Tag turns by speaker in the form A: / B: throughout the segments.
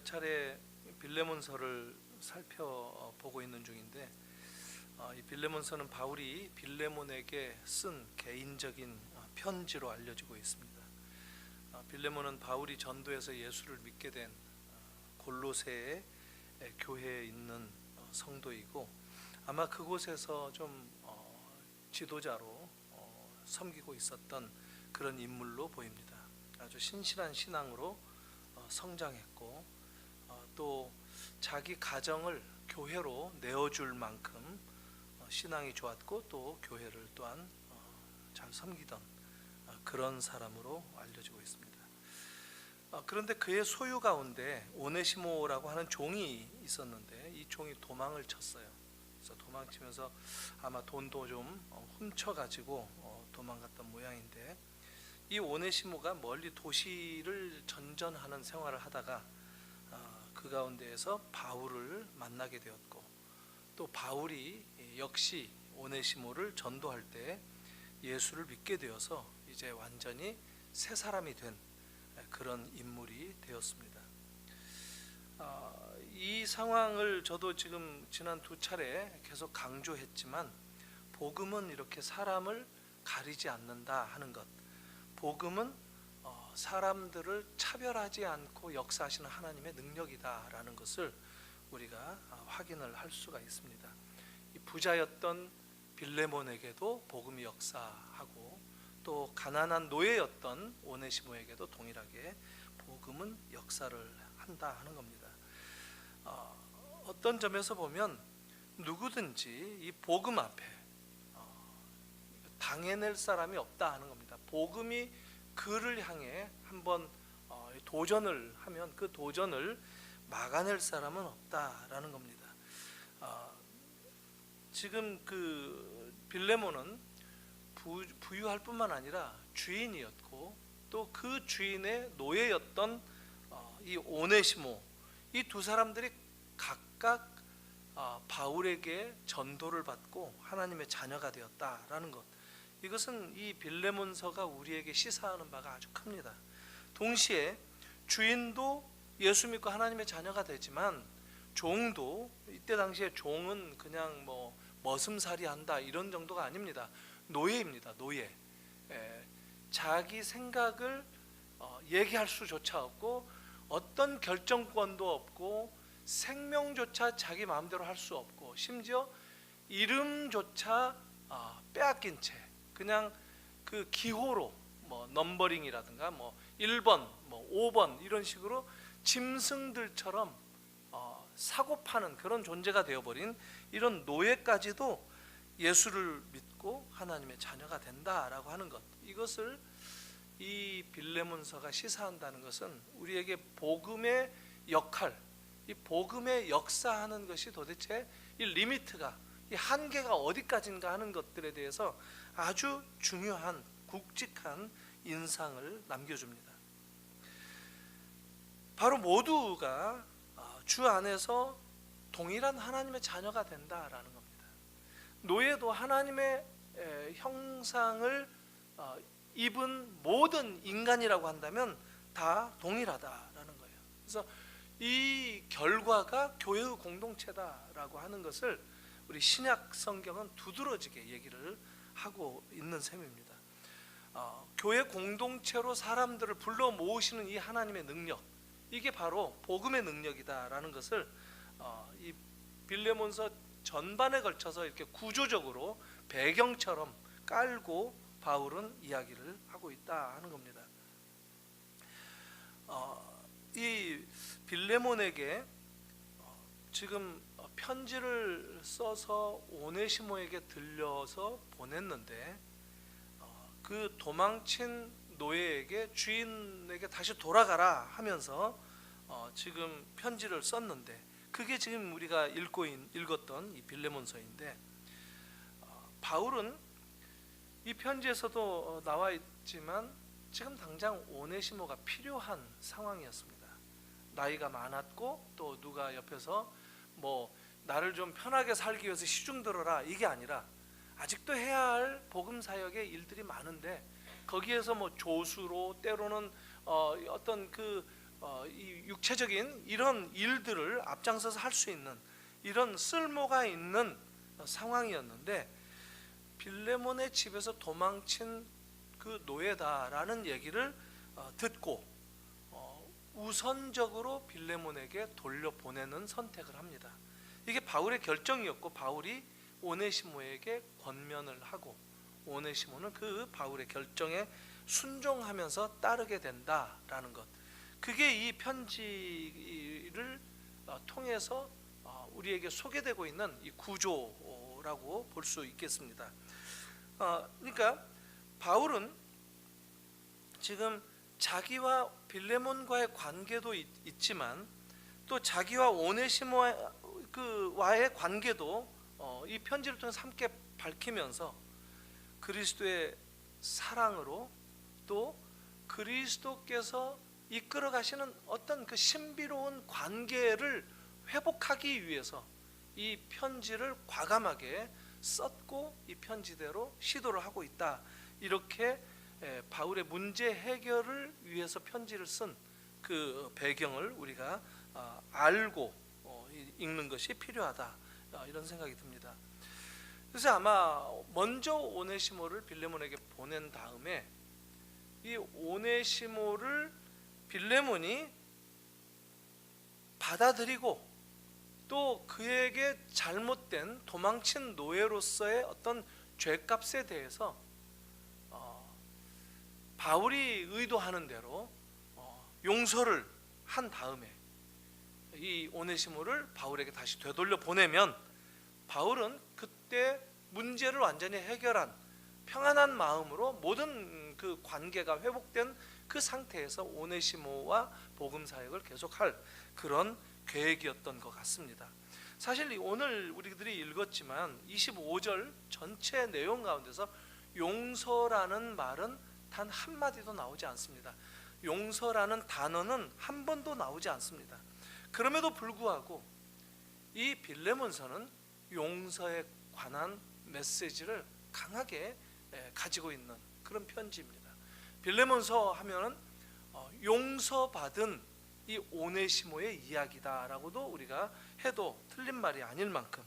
A: 차례 빌레몬서를 살펴보고 있는 중인데, 이 빌레몬서는 바울이 빌레몬에게 쓴 개인적인 편지로 알려지고 있습니다. 빌레몬은 바울이 전도해서 예수를 믿게 된 골로새의 교회에 있는 성도이고, 아마 그곳에서 좀 지도자로 섬기고 있었던 그런 인물로 보입니다. 아주 신실한 신앙으로 성장했고, 또 자기 가정을 교회로 내어줄 만큼 신앙이 좋았고, 또 교회를 또한 잘 섬기던 그런 사람으로 알려지고 있습니다. 그런데 그의 소유 가운데 오네시모라고 하는 종이 있었는데, 이 종이 도망을 쳤어요. 그래서 도망치면서 아마 돈도 좀 훔쳐가지고 도망갔던 모양인데, 이 오네시모가 멀리 도시를 전전하는 생활을 하다가 그 가운데에서 바울을 만나게 되었고, 또 바울이 역시 오네시모를 전도할 때 예수를 믿게 되어서 이제 완전히 새 사람이 된 그런 인물이 되었습니다. 이 상황을 저도 지금 지난 2차례 계속 강조했지만, 복음은 이렇게 사람을 가리지 않는다 하는 것, 복음은 사람들을 차별하지 않고 역사하시는 하나님의 능력이다라는 것을 우리가 확인을 할 수가 있습니다. 이 부자였던 빌레몬에게도 복음이 역사하고, 또 가난한 노예였던 오네시모에게도 동일하게 복음은 역사를 한다 하는 겁니다. 어떤 점에서 보면 누구든지 이 복음 앞에 당해낼 사람이 없다 하는 겁니다. 복음이 그를 향해 한번 도전을 하면 그 도전을 막아낼 사람은 없다라는 겁니다. 지금 그 빌레몬은 부유할 뿐만 아니라 주인이었고, 또 그 주인의 노예였던 이 오네시모, 이 두 사람들이 각각 바울에게 전도를 받고 하나님의 자녀가 되었다라는 것, 이것은 이 빌레몬서가 우리에게 시사하는 바가 아주 큽니다. 동시에 주인도 예수 믿고 하나님의 자녀가 되지만, 종도 이때 당시에 종은 그냥 머슴살이 한다 이런 정도가 아닙니다. 노예입니다. 노예. 자기 생각을 얘기할 수조차 없고, 어떤 결정권도 없고, 생명조차 자기 마음대로 할 수 없고, 심지어 이름조차 빼앗긴 채 그냥 그 기호로 넘버링이라든가 1번 5번 이런 식으로 짐승들처럼 사고 파는 그런 존재가 되어버린 이런 노예까지도 예수를 믿고 하나님의 자녀가 된다라고 하는 것, 이것을 이 빌레몬서가 시사한다는 것은 우리에게 복음의 역할, 이 복음의 역사하는 것이 도대체 이 리미트가, 이 한계가 어디까지인가 하는 것들에 대해서 아주 중요한 굵직한 인상을 남겨줍니다. 바로 모두가 주 안에서 동일한 하나님의 자녀가 된다라는 겁니다. 노예도 하나님의 형상을 입은 모든 인간이라고 한다면 다 동일하다라는 거예요. 그래서 이 결과가 교회의 공동체다라고 하는 것을 우리 신약 성경은 두드러지게 얘기를 하고 있는 셈입니다. 교회 공동체로 사람들을 불러 모으시는 이 하나님의 능력, 이게 바로 복음의 능력이다라는 것을 이 빌레몬서 전반에 걸쳐서 이렇게 구조적으로 배경처럼 깔고 바울은 이야기를 하고 있다 하는 겁니다. 이 빌레몬에게 지금 편지를 써서 오네시모에게 들려서 보냈는데, 그 도망친 노예에게 주인에게 다시 돌아가라 하면서 지금 편지를 썼는데, 그게 지금 우리가 읽었던 이 빌레몬서인데, 바울은 이 편지에서도 나와 있지만 지금 당장 오네시모가 필요한 상황이었습니다. 나이가 많았고, 또 누가 옆에서 나를 좀 편하게 살기 위해서 시중 들어라, 이게 아니라 아직도 해야 할 복음 사역의 일들이 많은데, 거기에서 조수로, 때로는 어떤 그 이 육체적인 이런 일들을 앞장서서 할 수 있는 이런 쓸모가 있는 상황이었는데, 빌레몬의 집에서 도망친 그 노예다라는 얘기를 듣고 우선적으로 빌레몬에게 돌려보내는 선택을 합니다. 이게 바울의 결정이었고, 바울이 오네시모에게 권면을 하고, 오네시모는 그 바울의 결정에 순종하면서 따르게 된다라는 것, 그게 이 편지를 통해서 우리에게 소개되고 있는 이 구조라고 볼 수 있겠습니다. 그러니까 바울은 지금 자기와 빌레몬과의 관계도 있지만, 또 자기와 오네시모와의 관계도 이 편지를 통해서 함께 밝히면서 그리스도의 사랑으로, 또 그리스도께서 이끌어 가시는 어떤 그 신비로운 관계를 회복하기 위해서 이 편지를 과감하게 썼고, 이 편지대로 시도를 하고 있다. 이렇게 바울의 문제 해결을 위해서 편지를 쓴 그 배경을 우리가 알고 읽는 것이 필요하다, 이런 생각이 듭니다. 그래서 아마 먼저 오네시모를 빌레몬에게 보낸 다음에 이 오네시모를 빌레몬이 받아들이고, 또 그에게 잘못된 도망친 노예로서의 어떤 죄값에 대해서 바울이 의도하는 대로 용서를 한 다음에 이 오네시모를 바울에게 다시 되돌려 보내면, 바울은 그때 문제를 완전히 해결한 평안한 마음으로 모든 그 관계가 회복된 그 상태에서 오네시모와 복음 사역을 계속할 그런 계획이었던 것 같습니다. 사실 오늘 우리들이 읽었지만 25절 전체 내용 가운데서 용서라는 말은 단 한마디도 나오지 않습니다. 용서라는 단어는 한 번도 나오지 않습니다. 그럼에도 불구하고 이 빌레몬서는 용서에 관한 메시지를 강하게 가지고 있는 그런 편지입니다. 빌레몬서 하면은 용서받은 이 오네시모의 이야기다라고도 우리가 해도 틀린 말이 아닐 만큼.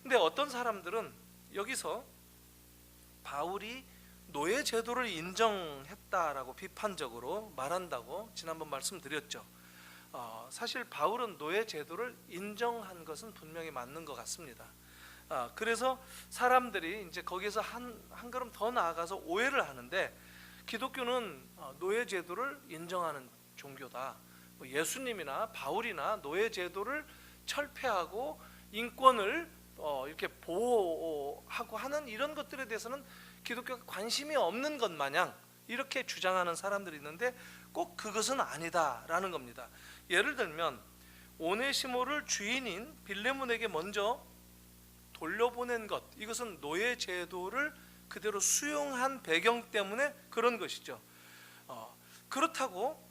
A: 근데 어떤 사람들은 여기서 바울이 노예 제도를 인정했다라고 비판적으로 말한다고 지난번 말씀드렸죠. 사실 바울은 노예 제도를 인정한 것은 분명히 맞는 것 같습니다. 그래서 사람들이 이제 거기서 한 걸음 더 나아가서 오해를 하는데, 기독교는 노예 제도를 인정하는 종교다. 예수님이나 바울이나 노예 제도를 철폐하고 인권을 이렇게 보호하고 하는 이런 것들에 대해서는 기독교가 관심이 없는 것 마냥 이렇게 주장하는 사람들이 있는데, 꼭 그것은 아니다라는 겁니다. 예를 들면 오네시모를 주인인 빌레몬에게 먼저 돌려보낸 것, 이것은 노예 제도를 그대로 수용한 배경 때문에 그런 것이죠. 그렇다고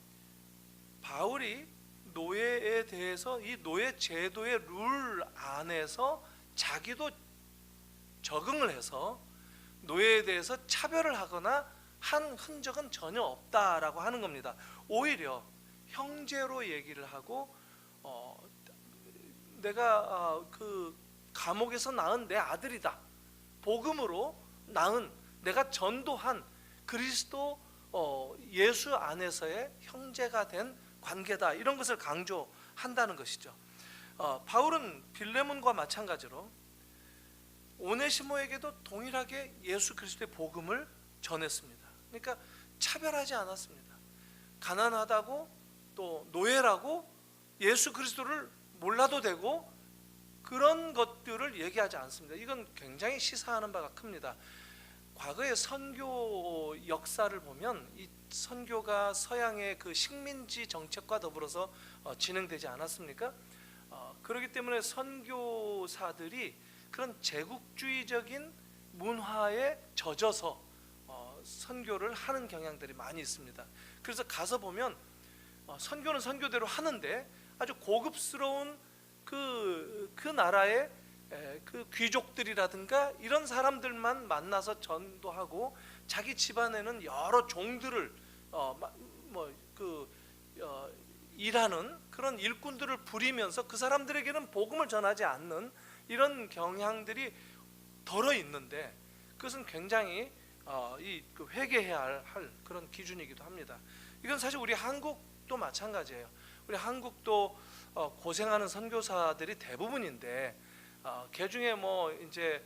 A: 바울이 노예에 대해서 이 노예 제도의 룰 안에서 자기도 적응을 해서 노예에 대해서 차별을 하거나 한 흔적은 전혀 없다라고 하는 겁니다. 오히려 형제로 얘기를 하고 내가 그 감옥에서 낳은 내 아들이다, 복음으로 낳은, 내가 전도한 그리스도 예수 안에서의 형제가 된 관계다, 이런 것을 강조한다는 것이죠. 바울은 빌레몬과 마찬가지로 오네시모에게도 동일하게 예수 그리스도의 복음을 전했습니다. 그러니까 차별하지 않았습니다. 가난하다고 또 노예라고 예수 그리스도를 몰라도 되고 그런 것들을 얘기하지 않습니다. 이건 굉장히 시사하는 바가 큽니다. 과거의 선교 역사를 보면 이 선교가 서양의 그 식민지 정책과 더불어서 진행되지 않았습니까? 그렇기 때문에 선교사들이 그런 제국주의적인 문화에 젖어서 선교를 하는 경향들이 많이 있습니다. 그래서 가서 보면 선교는 선교대로 하는데 아주 고급스러운 그 나라의 그 귀족들이라든가 이런 사람들만 만나서 전도하고, 자기 집안에는 여러 종들을 일하는 그런 일꾼들을 부리면서 그 사람들에게는 복음을 전하지 않는 이런 경향들이 덜어 있는데, 그것은 굉장히 회개해야 할 그런 기준이기도 합니다. 이건 사실 우리 한국도 마찬가지예요. 우리 한국도 고생하는 선교사들이 대부분인데, 개 중에 뭐 이제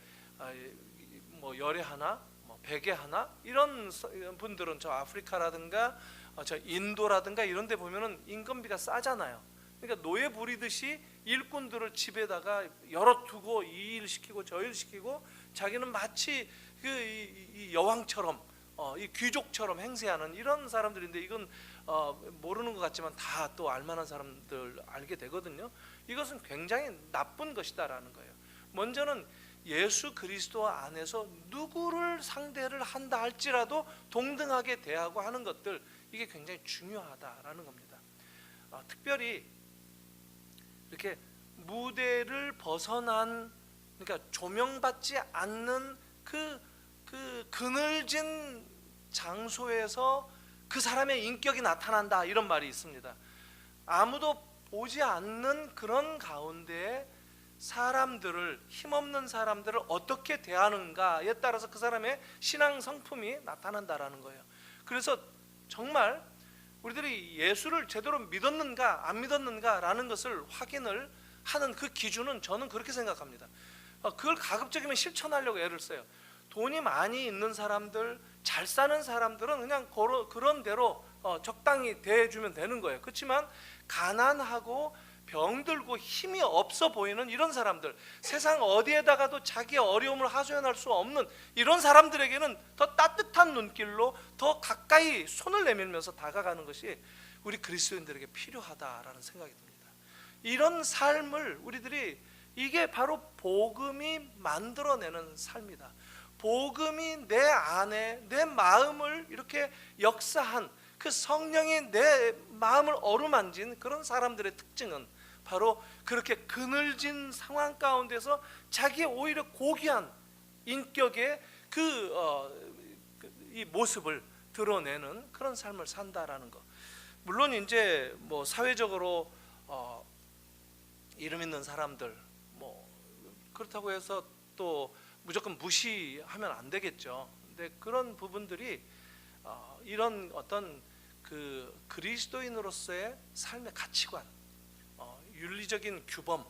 A: 뭐 열에 하나, 뭐 100에 하나 이런 분들은 저 아프리카라든가 저 인도라든가 이런 데 보면은 인건비가 싸잖아요. 그러니까 노예 부리듯이 일꾼들을 집에다가 열어두고 이 일 시키고 저 일 시키고, 자기는 마치 이 여왕처럼 이 귀족처럼 행세하는 이런 사람들인데, 이건 모르는 것 같지만 다 또 알만한 사람들 알게 되거든요. 이것은 굉장히 나쁜 것이다라는 거예요. 먼저는 예수 그리스도 안에서 누구를 상대를 한다 할지라도 동등하게 대하고 하는 것들, 이게 굉장히 중요하다라는 겁니다. 특별히 이렇게 무대를 벗어난, 그러니까 조명받지 않는 그 그늘진 장소에서 그 사람의 인격이 나타난다, 이런 말이 있습니다. 아무도 보지 않는 그런 가운데 사람들을, 힘없는 사람들을 어떻게 대하는가에 따라서 그 사람의 신앙 성품이 나타난다라는 거예요. 그래서 정말 우리들이 예수를 제대로 믿었는가 안 믿었는가라는 것을 확인을 하는 그 기준은, 저는 그렇게 생각합니다. 그걸 가급적이면 실천하려고 애를 써요. 돈이 많이 있는 사람들, 잘 사는 사람들은 그냥 그런 대로 적당히 대해주면 되는 거예요. 그렇지만 가난하고 병들고 힘이 없어 보이는 이런 사람들, 세상 어디에다가도 자기의 어려움을 하소연할 수 없는 이런 사람들에게는 더 따뜻한 눈길로 더 가까이 손을 내밀면서 다가가는 것이 우리 그리스도인들에게 필요하다라는 생각이 듭니다. 이런 삶을 우리들이, 이게 바로 복음이 만들어내는 삶이다. 복음이 내 안에, 내 마음을 이렇게 역사한 그 성령이 내 마음을 어루만진 그런 사람들의 특징은 바로 그렇게 그늘진 상황 가운데서 자기의 오히려 고귀한 인격의 이 모습을 드러내는 그런 삶을 산다라는 것. 물론 이제 뭐 사회적으로 이름 있는 사람들, 뭐 그렇다고 해서 또 무조건 무시하면 안 되겠죠. 근데 그런 부분들이 이런 어떤 그 그리스도인으로서의 삶의 가치관, 윤리적인 규범,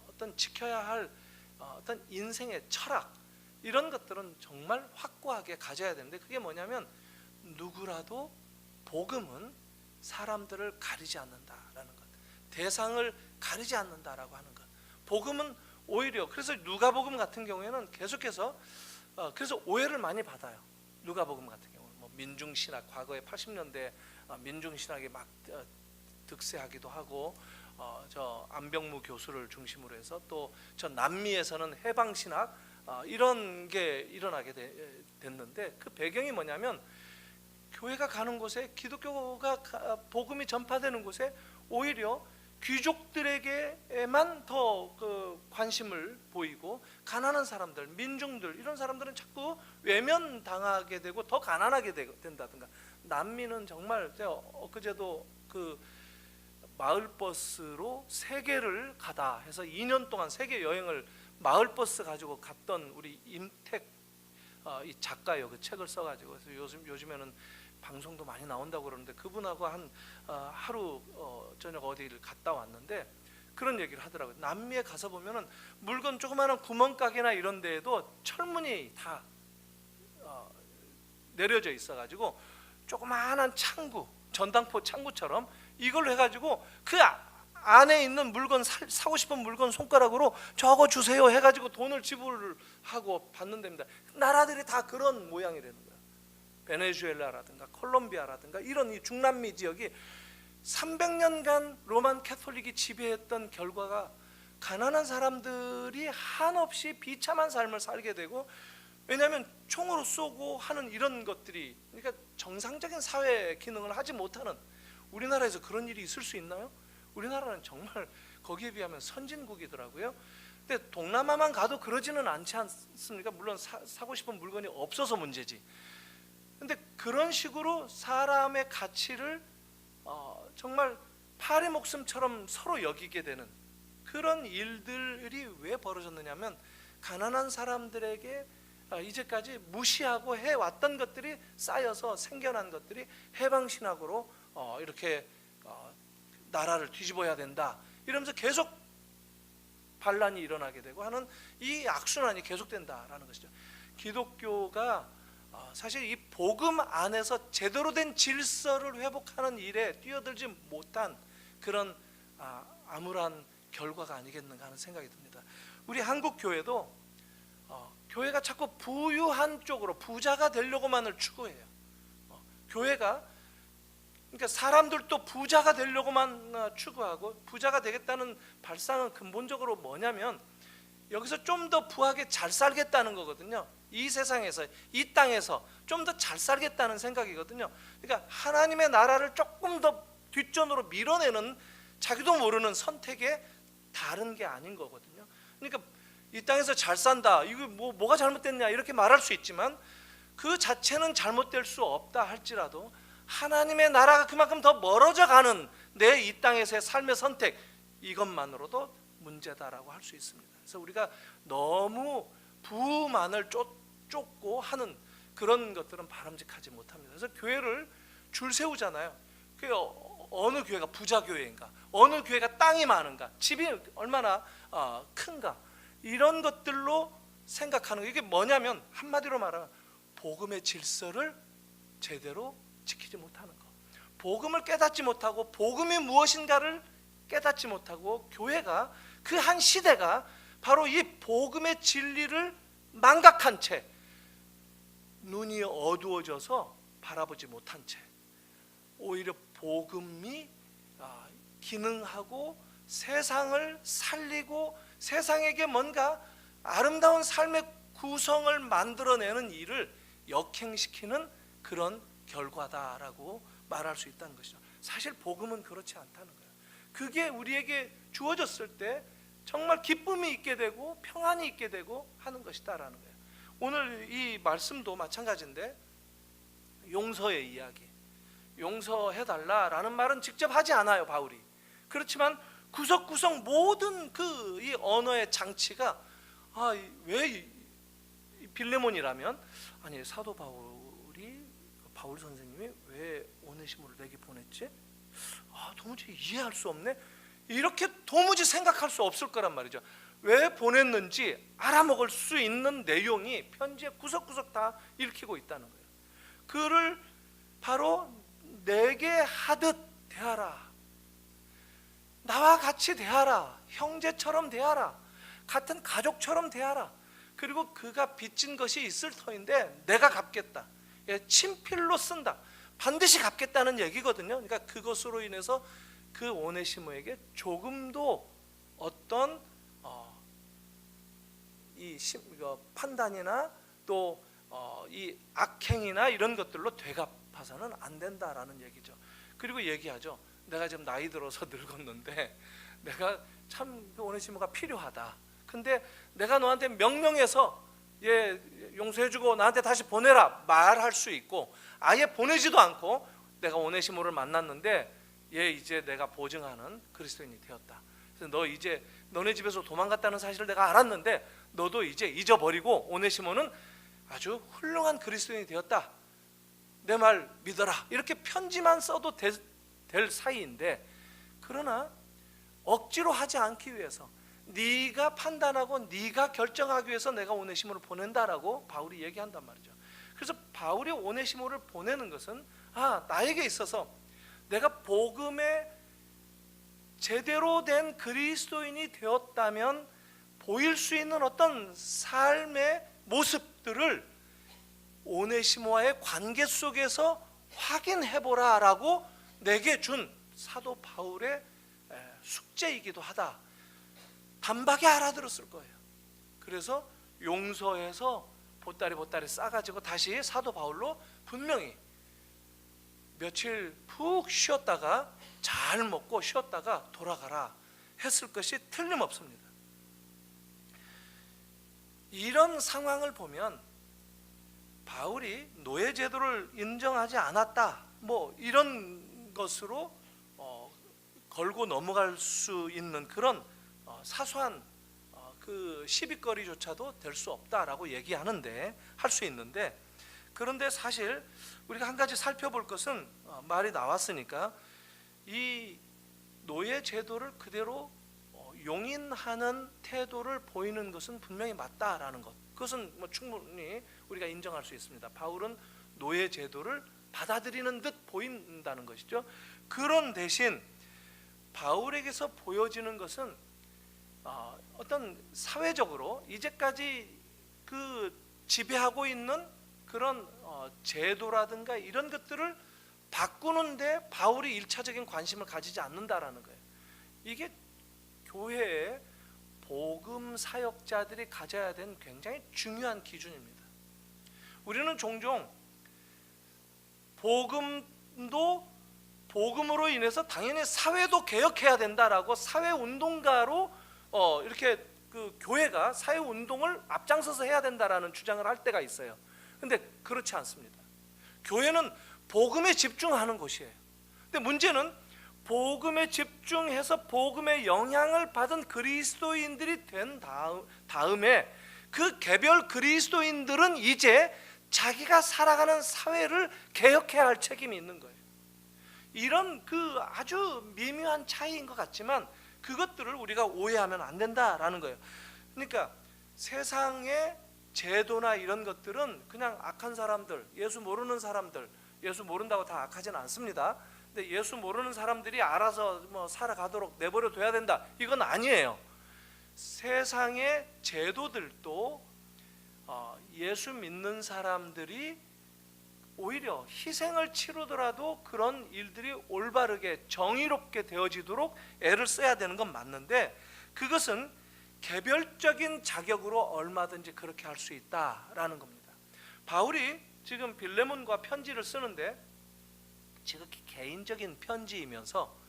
A: 어떤 지켜야 할 어떤 인생의 철학, 이런 것들은 정말 확고하게 가져야 되는데, 그게 뭐냐면 누구라도 복음은 사람들을 가리지 않는다라는 것, 대상을 가리지 않는다라고 하는 것. 복음은 오히려, 그래서 누가복음 같은 경우에는 계속해서 그래서 오해를 많이 받아요. 누가복음 같은 경우는 뭐 민중신학, 과거에 80년대 민중신학이 막 득세하기도 하고, 저 안병무 교수를 중심으로 해서 또 저 남미에서는 해방신학 이런 게 일어나게 됐는데, 그 배경이 뭐냐면 교회가 가는 곳에, 기독교가 복음이 전파되는 곳에 오히려 귀족들에게만 더 그 관심을 보이고, 가난한 사람들, 민중들, 이런 사람들은 자꾸 외면당하게 되고 더 가난하게 된다든가. 남미는 정말 제가 엊그제도 그 마을버스로 세계를 가다 해서 2년 동안 세계 여행을 마을버스 가지고 갔던 우리 임택 이 작가예요. 그 책을 써가지고. 그래서 요즘에는 방송도 많이 나온다고 그러는데, 그분하고 한 하루 저녁 어디를 갔다 왔는데 그런 얘기를 하더라고요. 남미에 가서 보면은 물건 조그마한 구멍가게나 이런 데에도 철문이 다 내려져 있어가지고 조그마한 창구, 전당포 창구처럼 이걸로 해가지고 그 안에 있는 물건, 사고 싶은 물건 손가락으로 적어 주세요 해가지고 돈을 지불하고 받는 데입니다. 나라들이 다 그런 모양이라는 거예요. 베네수엘라라든가 콜롬비아라든가 이런 이 중남미 지역이 300년간 로만 캐톨릭이 지배했던 결과가 가난한 사람들이 한없이 비참한 삶을 살게 되고, 왜냐하면 총으로 쏘고 하는 이런 것들이, 그러니까 정상적인 사회 기능을 하지 못하는, 우리나라에서 그런 일이 있을 수 있나요? 우리나라는 정말 거기에 비하면 선진국이더라고요. 근데 동남아만 가도 그러지는 않지 않습니까? 물론 사고 싶은 물건이 없어서 문제지. 근데 그런 식으로 사람의 가치를 정말 파리 목숨처럼 서로 여기게 되는 그런 일들이 왜 벌어졌느냐면, 가난한 사람들에게 이제까지 무시하고 해왔던 것들이 쌓여서 생겨난 것들이 해방신학으로 이렇게 나라를 뒤집어야 된다 이러면서 계속 반란이 일어나게 되고 하는 이 악순환이 계속된다라는 것이죠. 기독교가 사실 이 복음 안에서 제대로 된 질서를 회복하는 일에 뛰어들지 못한 그런 암울한 결과가 아니겠는가 하는 생각이 듭니다. 우리 한국 교회도 교회가 자꾸 부유한 쪽으로 부자가 되려고만을 추구해요. 교회가 그러니까 사람들도 부자가 되려고만 추구하고, 부자가 되겠다는 발상은 근본적으로 뭐냐면 여기서 좀 더 부하게 잘 살겠다는 거거든요. 이 세상에서, 이 땅에서 좀 더 잘 살겠다는 생각이거든요. 그러니까 하나님의 나라를 조금 더 뒷전으로 밀어내는 자기도 모르는 선택에 다른 게 아닌 거거든요. 그러니까 이 땅에서 잘 산다, 이거 뭐가 잘못됐냐 이렇게 말할 수 있지만 그 자체는 잘못될 수 없다 할지라도 하나님의 나라가 그만큼 더 멀어져 가는 내 이 땅에서의 삶의 선택, 이것만으로도 문제다라고 할 수 있습니다. 그래서 우리가 너무 부만을 쫓고 하는 그런 것들은 바람직하지 못합니다. 그래서 교회를 줄 세우잖아요. 그게 어느 교회가 부자 교회인가, 어느 교회가 땅이 많은가, 집이 얼마나 큰가, 이런 것들로 생각하는 거. 이게 뭐냐면 한마디로 말하면 복음의 질서를 제대로 지키지 못하는 거. 복음을 깨닫지 못하고 복음이 무엇인가를 깨닫지 못하고, 교회가 그 한 시대가 바로 이 복음의 진리를 망각한 채, 눈이 어두워져서 바라보지 못한 채, 오히려 복음이 기능하고 세상을 살리고 세상에게 뭔가 아름다운 삶의 구성을 만들어내는 일을 역행시키는 그런 결과다라고 말할 수 있다는 것이죠. 사실 복음은 그렇지 않다는 거예요. 그게 우리에게 주어졌을 때 정말 기쁨이 있게 되고 평안이 있게 되고 하는 것이다라는 거예요. 오늘 이 말씀도 마찬가지인데, 용서의 이야기, 용서해달라라는 말은 직접 하지 않아요, 바울이. 그렇지만 구석구석 모든 그 이 언어의 장치가 왜 빌레몬이라면, 아니 사도 바울 선생님이 왜 오네시모를 내게 보냈지? 도무지 이해할 수 없네. 이렇게 도무지 생각할 수 없을 거란 말이죠. 왜 보냈는지 알아먹을 수 있는 내용이 편지에 구석구석 다 읽히고 있다는 거예요. 그를 바로 내게 하듯 대하라, 나와 같이 대하라, 형제처럼 대하라, 같은 가족처럼 대하라. 그리고 그가 빚진 것이 있을 터인데 내가 갚겠다, 친필로 쓴다, 반드시 갚겠다는 얘기거든요. 그러니까 그것으로 인해서 그 오네시모에게 조금도 어떤 판단이나 또 이 악행이나 이런 것들로 되갚아서는 안 된다라는 얘기죠. 그리고 얘기하죠. 내가 지금 나이 들어서 늙었는데 내가 참 오네시모가 필요하다. 근데 내가 너한테 명령해서 용서해주고 나한테 다시 보내라 말할 수 있고, 아예 보내지도 않고 내가 오네시모를 만났는데 얘 이제 내가 보증하는 그리스도인이 되었다. 그래서 너 이제 너네 집에서 도망갔다는 사실을 내가 알았는데 너도 이제 잊어버리고 오네시모는 아주 훌륭한 그리스도인이 되었다, 내 말 믿어라, 이렇게 편지만 써도 될 사이인데, 그러나 억지로 하지 않기 위해서, 네가 판단하고 네가 결정하기 위해서 내가 오네시모를 보낸다라고 바울이 얘기한단 말이죠. 그래서 바울이 오네시모를 보내는 것은 나에게 있어서 내가 복음에 제대로 된 그리스도인이 되었다면 보일 수 있는 어떤 삶의 모습들을 오네시모와의 관계 속에서 확인해보라 라고 내게 준 사도 바울의 숙제이기도 하다, 단박에 알아들었을 거예요. 그래서 용서해서 보따리 싸가지고 다시 사도 바울로 분명히 며칠 푹 쉬었다가 잘 먹고 쉬었다가 돌아가라 했을 것이 틀림없습니다. 이런 상황을 보면 바울이 노예 제도를 인정하지 않았다, 이런 것으로 걸고 넘어갈 수 있는 그런 사소한 그 시비거리조차도 될 수 없다라고 얘기하는데, 할 수 있는데, 그런데 사실 우리가 한 가지 살펴볼 것은, 말이 나왔으니까 이 노예 제도를 그대로 용인하는 태도를 보이는 것은 분명히 맞다라는 것, 그것은 뭐 충분히 우리가 인정할 수 있습니다. 바울은 노예 제도를 받아들이는 듯 보인다는 것이죠. 그런 대신 바울에게서 보여지는 것은 어떤 사회적으로 이제까지 그 지배하고 있는 그런 제도라든가 이런 것들을 바꾸는데 바울이 일차적인 관심을 가지지 않는다라는 거예요. 이게 교회의 복음 사역자들이 가져야 되는 굉장히 중요한 기준입니다. 우리는 종종 복음으로 인해서 당연히 사회도 개혁해야 된다라고 사회운동가로 이렇게 그 교회가 사회운동을 앞장서서 해야 된다라는 주장을 할 때가 있어요. 근데 그렇지 않습니다. 교회는 복음에 집중하는 곳이에요. 근데 문제는 복음에 집중해서 복음의 영향을 받은 그리스도인들이 된 다음에 그 개별 그리스도인들은 이제 자기가 살아가는 사회를 개혁해야 할 책임이 있는 거예요. 이런 그 아주 미묘한 차이인 것 같지만 그것들을 우리가 오해하면 안 된다라는 거예요. 그러니까 세상의 제도나 이런 것들은 그냥 악한 사람들, 예수 모르는 사람들, 예수 모른다고 다 악하진 않습니다. 근데 예수 모르는 사람들이 알아서 뭐 살아가도록 내버려 둬야 된다, 이건 아니에요. 세상의 제도들도 예수 믿는 사람들이 오히려 희생을 치르더라도 그런 일들이 올바르게 정의롭게 되어지도록 애를 써야 되는 건 맞는데, 그것은 개별적인 자격으로 얼마든지 그렇게 할 수 있다라는 겁니다. 바울이 지금 빌레몬과 편지를 쓰는데 지극히 개인적인 편지이면서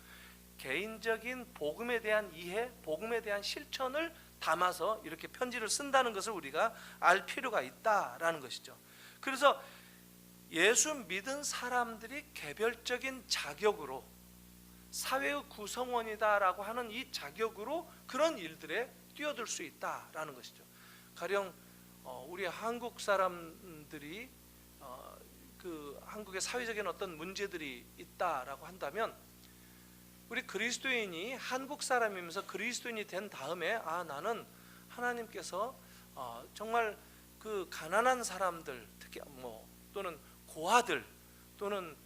A: 개인적인 복음에 대한 이해, 복음에 대한 실천을 담아서 이렇게 편지를 쓴다는 것을 우리가 알 필요가 있다라는 것이죠. 그래서 예수 믿은 사람들이 개별적인 자격으로 사회의 구성원이다라고 하는 이 자격으로 그런 일들에 뛰어들 수 있다라는 것이죠. 가령 우리 한국 사람들이 그 한국의 사회적인 어떤 문제들이 있다라고 한다면, 우리 그리스도인이 한국 사람이면서 그리스도인이 된 다음에 나는 하나님께서 정말 그 가난한 사람들, 특히 뭐 또는 고아들 또는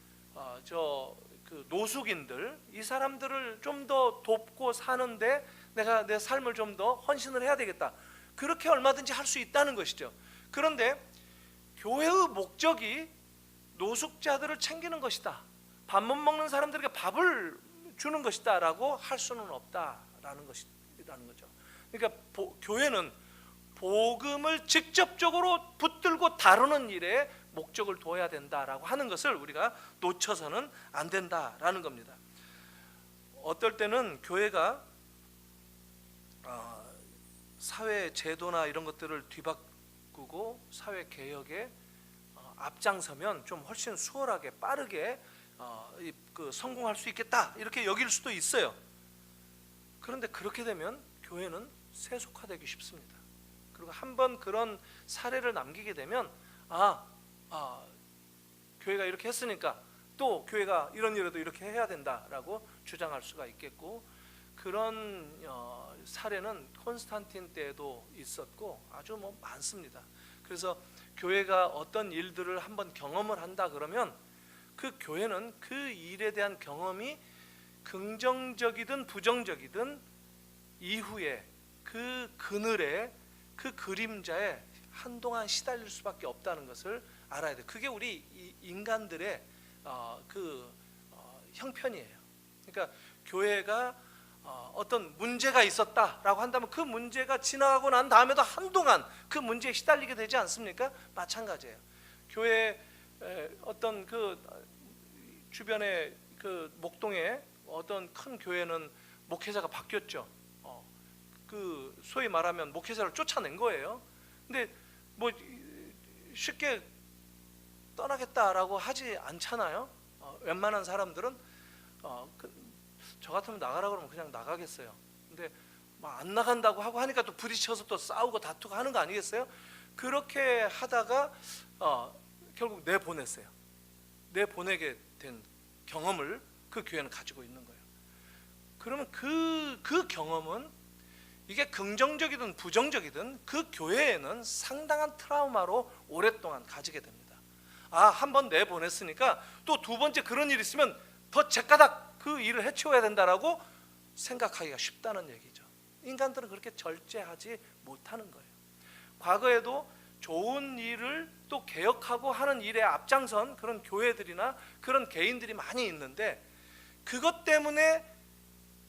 A: 그 노숙인들, 이 사람들을 좀 더 돕고 사는데 내가 내 삶을 좀 더 헌신을 해야 되겠다, 그렇게 얼마든지 할 수 있다는 것이죠. 그런데 교회의 목적이 노숙자들을 챙기는 것이다, 밥 못 먹는 사람들에게 밥을 주는 것이다 라고 할 수는 없다라는 것이라는 거죠. 그러니까 교회는 복음을 직접적으로 붙들고 다루는 일에 목적을 둬야 된다라고 하는 것을 우리가 놓쳐서는 안 된다라는 겁니다. 어떨 때는 교회가 사회 제도나 이런 것들을 뒤바꾸고 사회 개혁에 앞장서면 좀 훨씬 수월하게 빠르게 성공할 수 있겠다, 이렇게 여길 수도 있어요. 그런데 그렇게 되면 교회는 세속화되기 쉽습니다. 그리고 한번 그런 사례를 남기게 되면 교회가 이렇게 했으니까 또 교회가 이런 일에도 이렇게 해야 된다라고 주장할 수가 있겠고, 그런 사례는 콘스탄틴 때도 있었고 아주 많습니다. 그래서 교회가 어떤 일들을 한번 경험을 한다 그러면 그 교회는 그 일에 대한 경험이 긍정적이든 부정적이든 이후에 그 그늘에 그 그림자에 한동안 시달릴 수밖에 없다는 것을 알아야 돼요. 그게 우리 인간들의 형편이에요. 그러니까 교회가 어떤 문제가 있었다라고 한다면 그 문제가 지나가고 난 다음에도 한동안 그 문제에 시달리게 되지 않습니까? 마찬가지예요. 교회 어떤 그 주변에 그 목동에 어떤 큰 교회는 목회자가 바뀌었죠. 그 소위 말하면 목회자를 쫓아낸 거예요. 근데 뭐 쉽게 떠나겠다라고 하지 않잖아요. 웬만한 사람들은 저 같으면 나가라 그러면 그냥 나가겠어요. 근데 막 안 나간다고 하고 하니까 또 부딪혀서 또 싸우고 다투고 하는 거 아니겠어요? 그렇게 하다가 결국 내보냈어요. 내보내게 된 경험을 그 교회는 가지고 있는 거예요. 그러면 그 경험은 이게 긍정적이든 부정적이든 그 교회에는 상당한 트라우마로 오랫동안 가지게 됩니다. 한 번 내보냈으니까 또 두 번째 그런 일이 있으면 더 제까닥 그 일을 해치워야 된다라고 생각하기가 쉽다는 얘기죠. 인간들은 그렇게 절제하지 못하는 거예요. 과거에도 좋은 일을 또 개혁하고 하는 일에 앞장선 그런 교회들이나 그런 개인들이 많이 있는데, 그것 때문에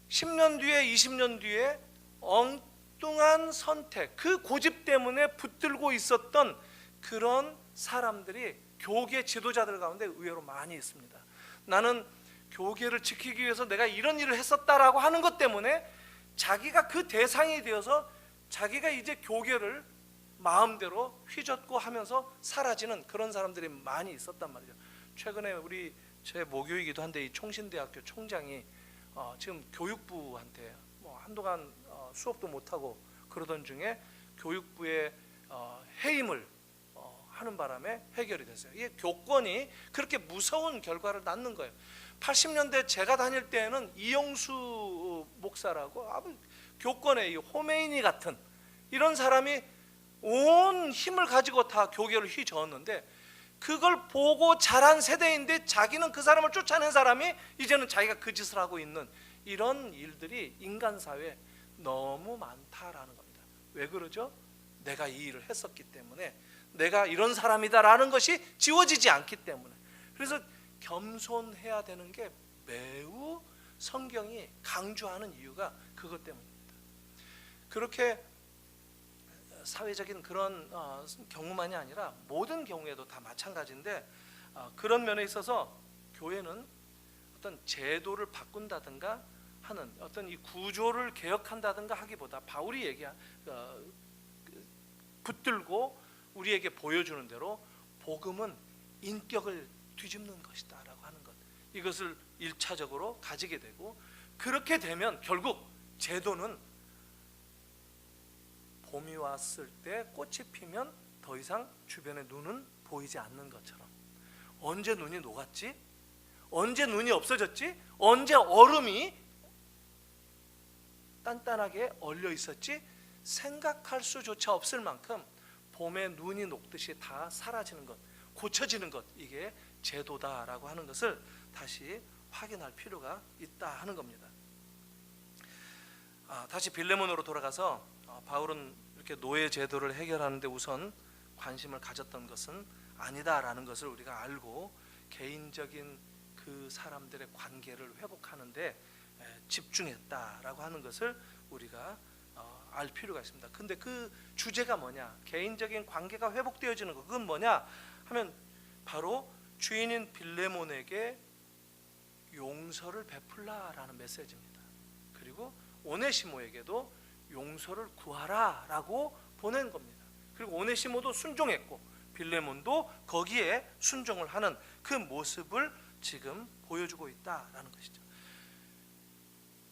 A: 10년 뒤에 20년 뒤에 엉뚱한 선택, 그 고집 때문에 붙들고 있었던 그런 사람들이 교계 지도자들 가운데 의외로 많이 있습니다. 나는 교계를 지키기 위해서 내가 이런 일을 했었다라고 하는 것 때문에 자기가 그 대상이 되어서 자기가 이제 교계를 마음대로 휘젓고 하면서 사라지는 그런 사람들이 많이 있었단 말이죠. 최근에 제 모교이기도 한데 이 총신대학교 총장이 지금 교육부한테 한동안 수업도 못하고 그러던 중에 교육부의 해임을 하는 바람에 해결이 됐어요. 이게 교권이 그렇게 무서운 결과를 낳는 거예요. 80년대 제가 다닐 때에는 이영수 목사라고 교권의 이 호메이니 같은 이런 사람이 온 힘을 가지고 다 교계를 휘저었는데, 그걸 보고 자란 세대인데 자기는 그 사람을 쫓아낸 사람이 이제는 자기가 그 짓을 하고 있는 이런 일들이 인간 사회에 너무 많다라는 겁니다. 왜 그러죠? 내가 이 일을 했었기 때문에, 내가 이런 사람이다라는 것이 지워지지 않기 때문에. 그래서 겸손해야 되는 게 매우 성경이 강조하는 이유가 그것 때문입니다. 그렇게 사회적인 그런 경우만이 아니라 모든 경우에도 다 마찬가지인데, 그런 면에 있어서 교회는 어떤 제도를 바꾼다든가 하는 어떤 이 구조를 개혁한다든가 하기보다 바울이 붙들고 우리에게 보여주는 대로 복음은 인격을 뒤집는 것이다 라고 하는 것, 이것을 1차적으로 가지게 되고, 그렇게 되면 결국 제도는 봄이 왔을 때 꽃이 피면 더 이상 주변의 눈은 보이지 않는 것처럼, 언제 눈이 녹았지? 언제 눈이 없어졌지? 언제 얼음이 단단하게 얼려 있었지? 생각할 수조차 없을 만큼 봄에 눈이 녹듯이 다 사라지는 것, 고쳐지는 것, 이게 제도다라고 하는 것을 다시 확인할 필요가 있다 하는 겁니다. 다시 빌레몬으로 돌아가서 바울은 이렇게 노예 제도를 해결하는데 우선 관심을 가졌던 것은 아니다라는 것을 우리가 알고 개인적인 그 사람들의 관계를 회복하는데 집중했다라고 하는 것을 우리가 알 필요가 있습니다. 근데 그 주제가 뭐냐? 개인적인 관계가 회복되어지는 것, 그건 뭐냐 하면 바로 주인인 빌레몬에게 용서를 베풀라라는 메시지입니다. 그리고 오네시모에게도 용서를 구하라라고 보낸 겁니다. 그리고 오네시모도 순종했고 빌레몬도 거기에 순종을 하는 그 모습을 지금 보여주고 있다라는 것이죠.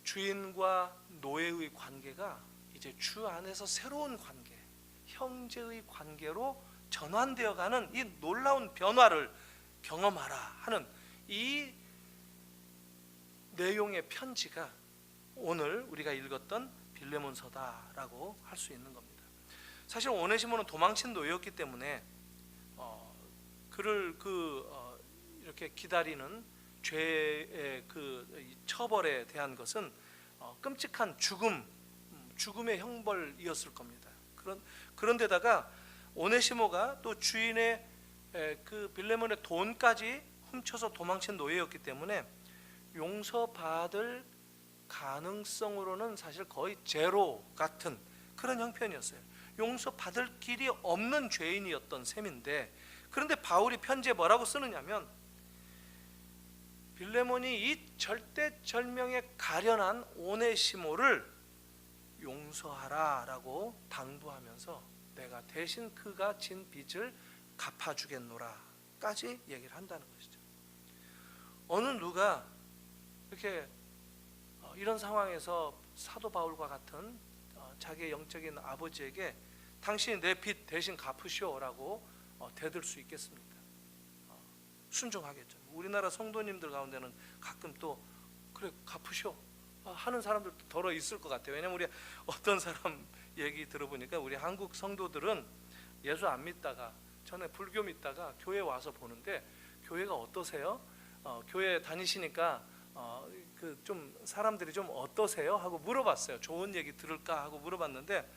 A: 주인과 노예의 관계가 이제 주 안에서 새로운 관계, 형제의 관계로 전환되어가는 이 놀라운 변화를 경험하라 하는 이 내용의 편지가 오늘 우리가 읽었던 빌레몬서다라고 할 수 있는 겁니다. 사실 오네시모는 도망친 노예였기 때문에 그를 이렇게 기다리는 죄의 그 처벌에 대한 것은 끔찍한 죽음의 형벌이었을 겁니다. 그런데다가 오네시모가 또 주인의 그 빌레몬의 돈까지 훔쳐서 도망친 노예였기 때문에 용서받을 가능성으로는 사실 거의 제로 같은 그런 형편이었어요. 용서받을 길이 없는 죄인이었던 셈인데, 그런데 바울이 편지에 뭐라고 쓰느냐면 빌레몬이 이 절대절명에 가련한 오네시모를 용서하라라고 당부하면서 내가 대신 그가 진 빚을 갚아주겠노라까지 얘기를 한다는 것이죠. 어느 누가 이렇게 이런 상황에서 사도 바울과 같은 자기의 영적인 아버지에게 당신이 내 빚 대신 갚으시오라고 대들 수 있겠습니까? 순종하겠죠. 우리나라 성도님들 가운데는 가끔 또 그래 갚으시오 하는 사람들도 더러 있을 것 같아요. 왜냐면 우리 어떤 사람 얘기 들어보니까 우리 한국 성도들은 예수 안 믿다가 전에 불교 믿다가 교회 와서 보는데 교회가 어떠세요? 교회 다니시니까 그 좀 사람들이 좀 어떠세요? 하고 물어봤어요. 좋은 얘기 들을까 하고 물어봤는데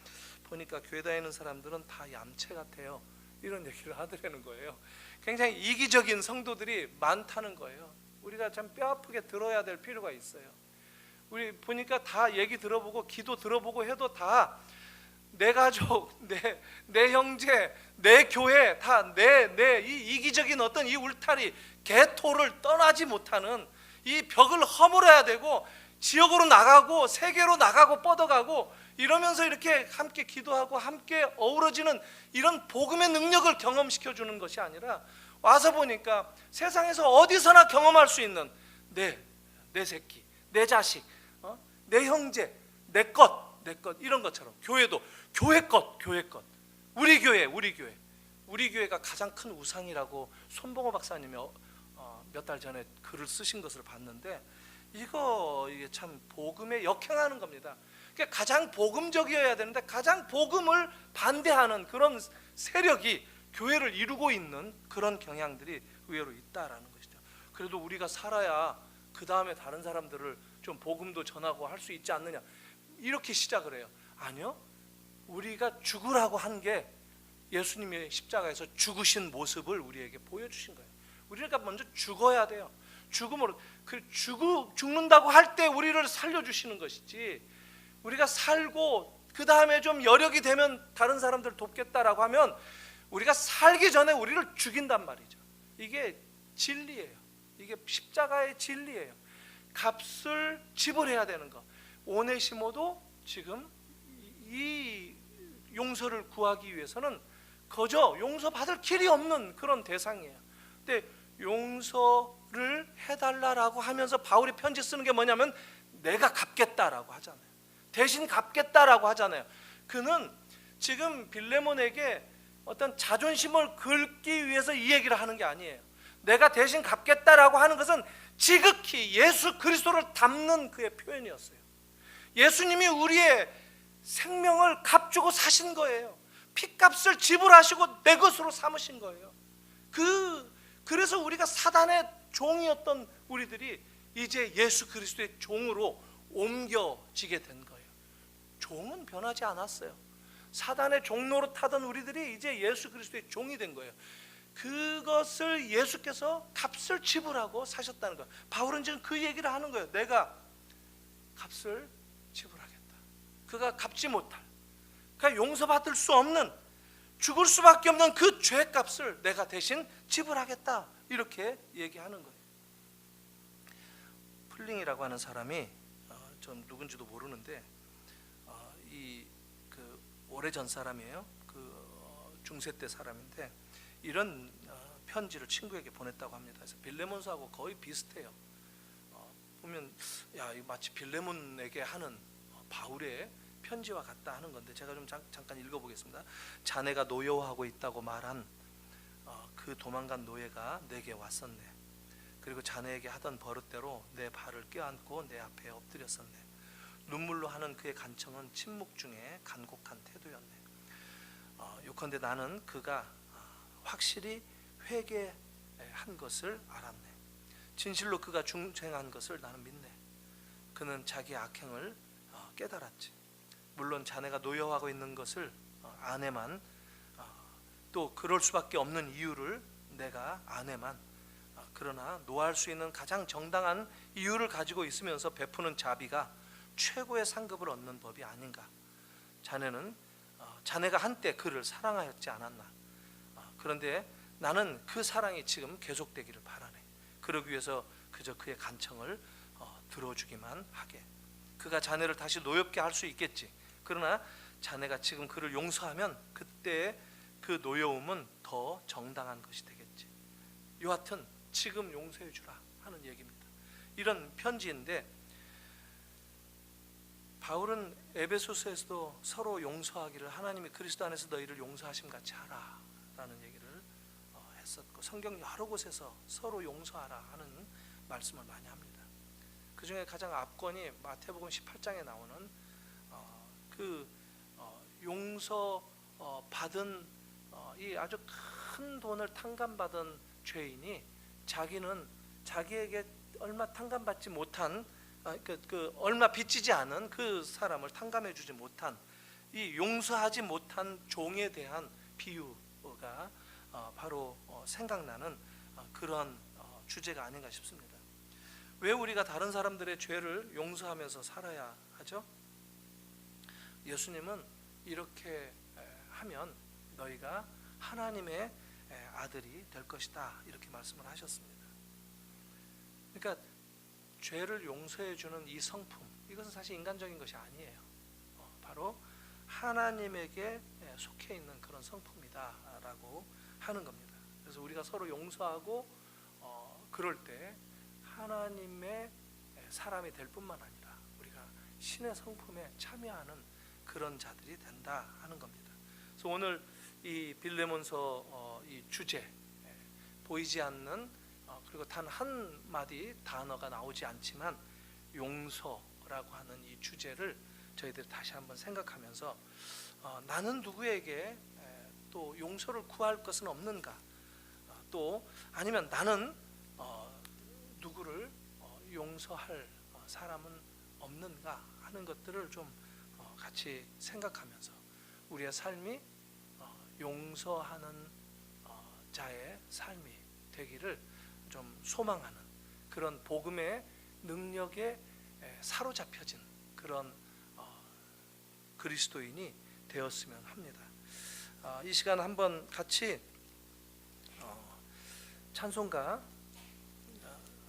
A: 보니까 교회 다니는 사람들은 다 얌체 같아요. 이런 얘기를 하더라는 거예요. 굉장히 이기적인 성도들이 많다는 거예요. 우리가 참 뼈아프게 들어야 될 필요가 있어요. 우리 보니까 다 얘기 들어보고 기도 들어보고 해도 다 내 가족, 내 형제, 내 교회 다 이 이기적인 어떤 이 울타리 개토를 떠나지 못하는 이 벽을 허물어야 되고 지역으로 나가고 세계로 나가고 뻗어가고 이러면서 이렇게 함께 기도하고 함께 어우러지는 이런 복음의 능력을 경험시켜 주는 것이 아니라 와서 보니까 세상에서 어디서나 경험할 수 있는 내 새끼, 내 자식, 내 형제, 내 것 이런 것처럼 교회도 교회 것 우리 교회가 가장 큰 우상이라고 손봉호 박사님이 몇 달 전에 글을 쓰신 것을 봤는데 이게 참 복음에 역행하는 겁니다. 그러니까 가장 복음적이어야 되는데 가장 복음을 반대하는 그런 세력이 교회를 이루고 있는 그런 경향들이 의외로 있다라는 것이죠. 그래도 우리가 살아야 그 다음에 다른 사람들을 좀 복음도 전하고 할 수 있지 않느냐 이렇게 시작을 해요. 아니요, 우리가 죽으라고 한 게 예수님이 십자가에서 죽으신 모습을 우리에게 보여주신 거예요. 우리가 먼저 죽어야 돼요. 죽음으로 죽는다고 할 때 우리를 살려주시는 것이지 우리가 살고 그 다음에 좀 여력이 되면 다른 사람들 돕겠다라고 하면 우리가 살기 전에 우리를 죽인단 말이죠. 이게 진리예요. 이게 십자가의 진리예요. 값을 지불해야 되는 거. 오네시모도 지금 이 용서를 구하기 위해서는 거저 용서받을 길이 없는 그런 대상이에요. 근데 용서를 해달라고 하면서 바울이 편지 쓰는 게 뭐냐면 내가 갚겠다라고 하잖아요. 대신 갚겠다라고 하잖아요. 그는 지금 빌레몬에게 어떤 자존심을 긁기 위해서 이 얘기를 하는 게 아니에요. 내가 대신 갚겠다라고 하는 것은 지극히 예수 그리스도를 닮는 그의 표현이었어요. 예수님이 우리의 생명을 값주고 사신 거예요. 핏값을 지불하시고 내 것으로 삼으신 거예요. 그래서 우리가 사단의 종이었던 우리들이 이제 예수 그리스도의 종으로 옮겨지게 된 거예요. 종은 변하지 않았어요. 사단의 종로로 타던 우리들이 이제 예수 그리스도의 종이 된 거예요. 그것을 예수께서 값을 지불하고 사셨다는 거예요. 바울은 지금 그 얘기를 하는 거예요. 내가 값을 지불하겠다. 그가 갚지 못할, 그가 용서받을 수 없는, 죽을 수밖에 없는 그 죄값을 내가 대신 지불하겠다. 이렇게 얘기하는 거예요. 플링이라고 하는 사람이 전 누군지도 모르는데 오래전 사람이에요. 중세 때 사람인데 이런 편지를 친구에게 보냈다고 합니다. 그래서 빌레몬서하고 거의 비슷해요. 보면 이거 마치 빌레몬에게 하는 바울의 편지와 같다 하는 건데 제가 좀 잠깐 읽어보겠습니다. 자네가 노여워하고 있다고 말한 그 도망간 노예가 내게 왔었네. 그리고 자네에게 하던 버릇대로 내 발을 껴안고 내 앞에 엎드렸었네. 눈물로 하는 그의 간청은 침묵 중에 간곡한 태도였네. 요컨대 나는 그가 확실히 회개한 것을 알았네. 진실로 그가 중생한 것을 나는 믿네. 그는 자기 악행을 깨달았지. 물론 자네가 노여워하고 있는 것을 아내만, 또 그럴 수밖에 없는 이유를 내가 아내만, 그러나 노할 수 있는 가장 정당한 이유를 가지고 있으면서 베푸는 자비가 최고의 상급을 얻는 법이 아닌가. 자네가 한때 그를 사랑하였지 않았나. 그런데 나는 그 사랑이 지금 계속되기를 바라네. 그러기 위해서 그저 그의 간청을 들어주기만 하게. 그가 자네를 다시 노엽게 할 수 있겠지. 그러나 자네가 지금 그를 용서하면 그때 그 노여움은 더 정당한 것이 되겠지. 여하튼 지금 용서해 주라 하는 얘기입니다. 이런 편지인데 바울은 에베소서에서도 서로 용서하기를 하나님이 그리스도 안에서 너희를 용서하심 같이 하라라는 얘기를 했었고, 성경 여러 곳에서 서로 용서하라 하는 말씀을 많이 합니다. 그 중에 가장 앞권이 마태복음 18장에 나오는 용서 받은 이 아주 큰 돈을 탕감받은 죄인이 자기는 자기에게 얼마 탕감받지 못한 얼마 빚지지 않은 그 사람을 탕감해주지 못한 이 용서하지 못한 종에 대한 비유가 바로 생각나는 그런 주제가 아닌가 싶습니다. 왜 우리가 다른 사람들의 죄를 용서하면서 살아야 하죠? 예수님은 이렇게 하면 너희가 하나님의 아들이 될 것이다, 이렇게 말씀을 하셨습니다. 그러니까 죄를 용서해 주는 이 성품, 이것은 사실 인간적인 것이 아니에요. 바로 하나님에게 속해 있는 그런 성품이다라고 하는 겁니다. 그래서 우리가 서로 용서하고 그럴 때 하나님의 사람이 될 뿐만 아니라 우리가 신의 성품에 참여하는 그런 자들이 된다 하는 겁니다. 그래서 오늘 이 빌레몬서 이 주제, 보이지 않는 그리고 단 한마디 단어가 나오지 않지만 용서라고 하는 이 주제를 저희들이 다시 한번 생각하면서 나는 누구에게 또 용서를 구할 것은 없는가, 또 아니면 나는 누구를 용서할 사람은 없는가 하는 것들을 좀 같이 생각하면서 우리의 삶이 용서하는 자의 삶이 되기를 좀 소망하는 그런 복음의 능력에 사로잡혀진 그런 그리스도인이 되었으면 합니다. 이 시간 한번 같이 찬송가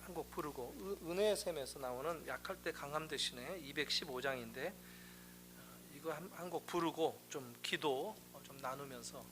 A: 한 곡 부르고, 은혜의 샘에서 나오는 약할 때 강함 되시네 215장인데 이거 한 곡 부르고 좀 기도 좀 나누면서